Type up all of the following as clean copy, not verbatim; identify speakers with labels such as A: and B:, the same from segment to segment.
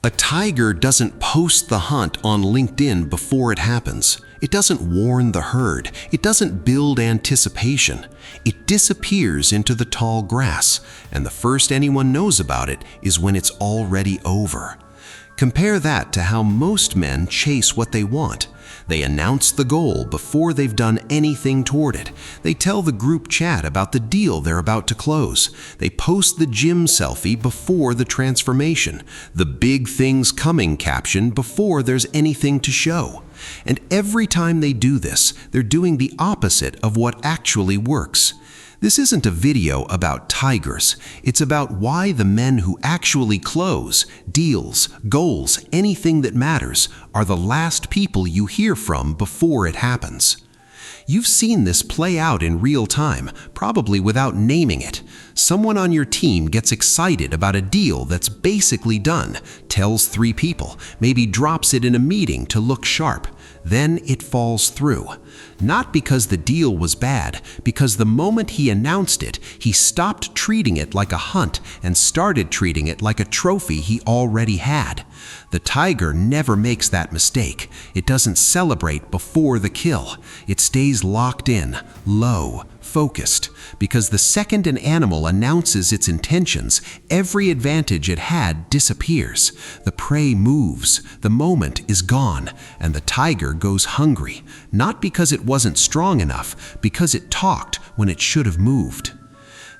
A: A tiger doesn't post the hunt on LinkedIn before it happens. It doesn't warn the herd. It doesn't build anticipation. It disappears into the tall grass, and the first anyone knows about it is when it's already over. Compare that to how most men chase what they want. They announce the goal before they've done anything toward it. They tell the group chat about the deal they're about to close. They post the gym selfie before the transformation, the big things coming caption before there's anything to show. And every time they do this, they're doing the opposite of what actually works. This isn't a video about tigers. It's about why the men who actually close, deals, goals, anything that matters, are the last people you hear from before it happens. You've seen this play out in real time, probably without naming it. Someone on your team gets excited about a deal that's basically done, tells 3 people, maybe drops it in a meeting to look sharp. Then it falls through. Not because the deal was bad, because the moment he announced it, he stopped treating it like a hunt and started treating it like a trophy he already had. The tiger never makes that mistake. It doesn't celebrate before the kill. It stays locked in, low, focused, because the second an animal announces its intentions, every advantage it had disappears. The prey moves, the moment is gone, and the tiger goes hungry, not because it wasn't strong enough, because it talked when it should have moved.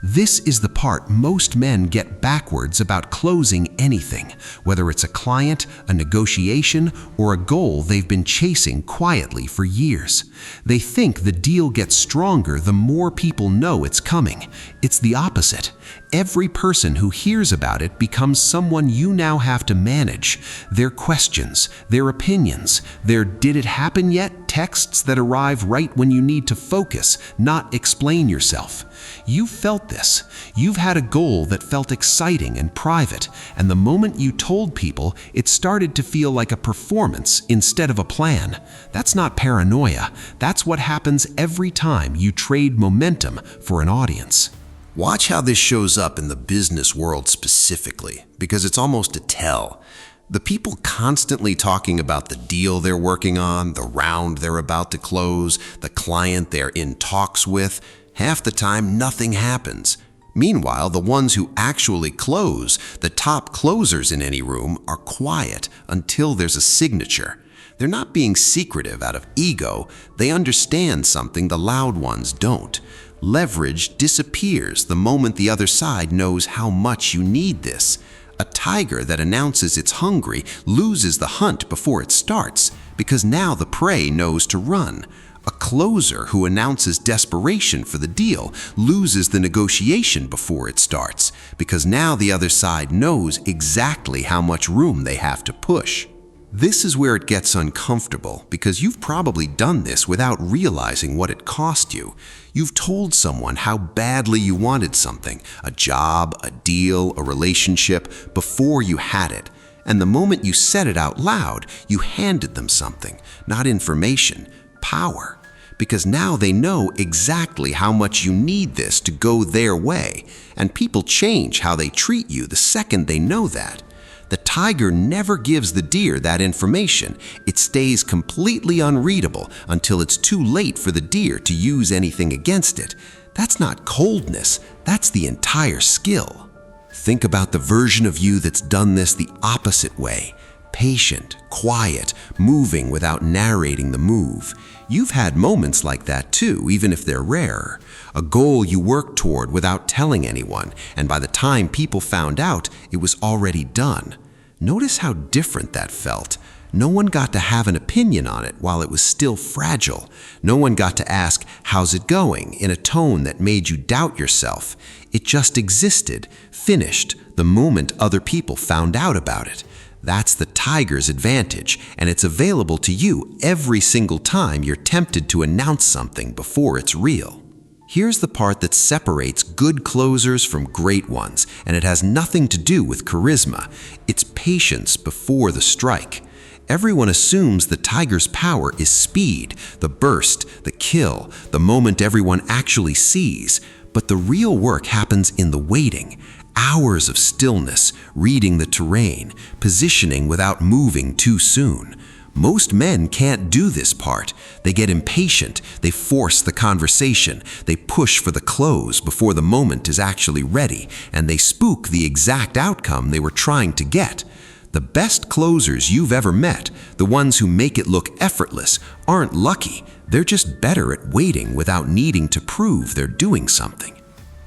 A: This is the part most men get backwards about closing anything, whether it's a client, a negotiation, or a goal they've been chasing quietly for years. They think the deal gets stronger the more people know it's coming. It's the opposite. Every person who hears about it becomes someone you now have to manage. Their questions, their opinions, their "did it happen yet?" texts that arrive right when you need to focus, not explain yourself. You've felt this. You've had a goal that felt exciting and private, and the moment you told people, it started to feel like a performance instead of a plan. That's not paranoia. That's what happens every time you trade momentum for an audience.
B: Watch how this shows up in the business world specifically, because it's almost a tell. The people constantly talking about the deal they're working on, the round they're about to close, the client they're in talks with, half the time nothing happens. Meanwhile, the ones who actually close, the top closers in any room, are quiet until there's a signature. They're not being secretive out of ego. They understand something the loud ones don't. Leverage disappears the moment the other side knows how much you need this. A tiger that announces it's hungry loses the hunt before it starts, because now the prey knows to run. A closer who announces desperation for the deal loses the negotiation before it starts, because now the other side knows exactly how much room they have to push. This is where it gets uncomfortable, because you've probably done this without realizing what it cost you. You've told someone how badly you wanted something, a job, a deal, a relationship, before you had it. And the moment you said it out loud, you handed them something, not information, power. Because now they know exactly how much you need this to go their way, and people change how they treat you the second they know that. The tiger never gives the deer that information. It stays completely unreadable until it's too late for the deer to use anything against it. That's not coldness, that's the entire skill. Think about the version of you that's done this the opposite way. Patient, quiet, moving without narrating the move. You've had moments like that too, even if they're rare. A goal you worked toward without telling anyone, and by the time people found out, it was already done. Notice how different that felt. No one got to have an opinion on it while it was still fragile. No one got to ask, "How's it going?" in a tone that made you doubt yourself. It just existed, finished, the moment other people found out about it. That's the tiger's advantage, and it's available to you every single time you're tempted to announce something before it's real. Here's the part that separates good closers from great ones, and it has nothing to do with charisma. It's patience before the strike. Everyone assumes the tiger's power is speed, the burst, the kill, the moment everyone actually sees. But the real work happens in the waiting. Hours of stillness, reading the terrain, positioning without moving too soon. Most men can't do this part. They get impatient, they force the conversation, they push for the close before the moment is actually ready, and they spook the exact outcome they were trying to get. The best closers you've ever met, the ones who make it look effortless, aren't lucky. They're just better at waiting without needing to prove they're doing something.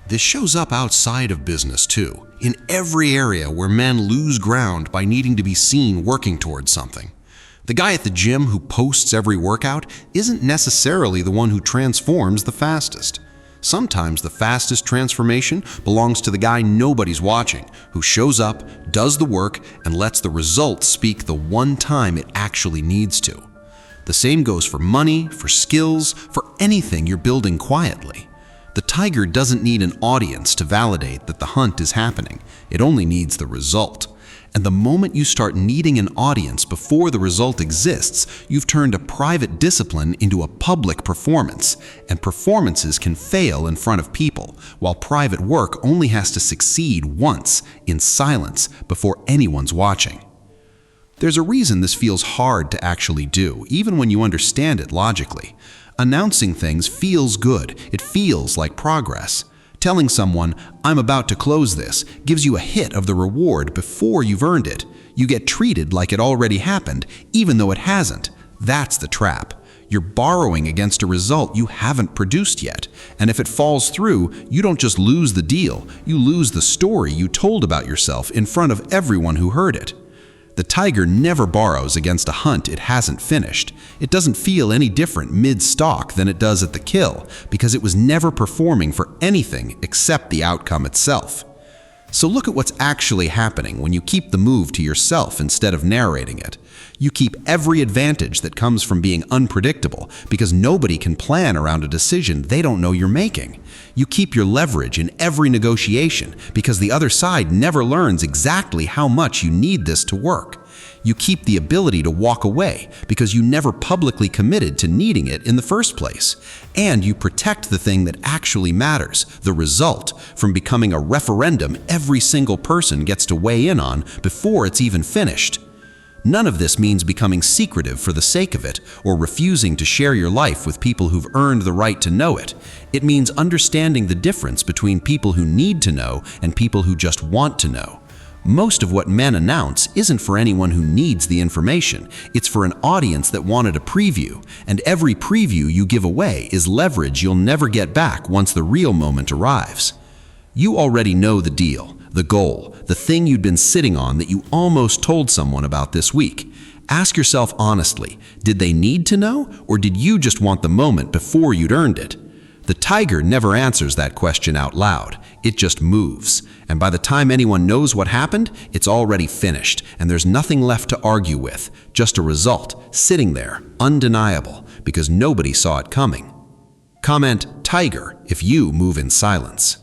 A: This shows up outside of business too, in every area where men lose ground by needing to be seen working towards something. The guy at the gym who posts every workout isn't necessarily the one who transforms the fastest. Sometimes the fastest transformation belongs to the guy nobody's watching, who shows up, does the work, and lets the results speak the one time it actually needs to. The same goes for money, for skills, for anything you're building quietly. The tiger doesn't need an audience to validate that the hunt is happening. It only needs the result. And the moment you start needing an audience before the result exists, you've turned a private discipline into a public performance. And performances can fail in front of people, while private work only has to succeed once, in silence, before anyone's watching. There's a reason this feels hard to actually do, even when you understand it logically. Announcing things feels good. It feels like progress. Telling someone, "I'm about to close this," gives you a hit of the reward before you've earned it. You get treated like it already happened, even though it hasn't. That's the trap. You're borrowing against a result you haven't produced yet. And if it falls through, you don't just lose the deal, you lose the story you told about yourself in front of everyone who heard it. The tiger never borrows against a hunt it hasn't finished. It doesn't feel any different mid-stalk than it does at the kill, because it was never performing for anything except the outcome itself. So look at what's actually happening when you keep the move to yourself instead of narrating it. You keep every advantage that comes from being unpredictable, because nobody can plan around a decision they don't know you're making. You keep your leverage in every negotiation, because the other side never learns exactly how much you need this to work. You keep the ability to walk away, because you never publicly committed to needing it in the first place. And you protect the thing that actually matters, the result, from becoming a referendum every single person gets to weigh in on before it's even finished. None of this means becoming secretive for the sake of it, or refusing to share your life with people who've earned the right to know it. It means understanding the difference between people who need to know and people who just want to know. Most of what men announce isn't for anyone who needs the information. It's for an audience that wanted a preview, and every preview you give away is leverage you'll never get back once the real moment arrives. You already know the deal, the goal, the thing you'd been sitting on that you almost told someone about this week. Ask yourself honestly, did they need to know, or did you just want the moment before you'd earned it? The tiger never answers that question out loud. It just moves. And by the time anyone knows what happened, it's already finished, and there's nothing left to argue with, just a result, sitting there, undeniable, because nobody saw it coming. Comment "tiger" if you move in silence.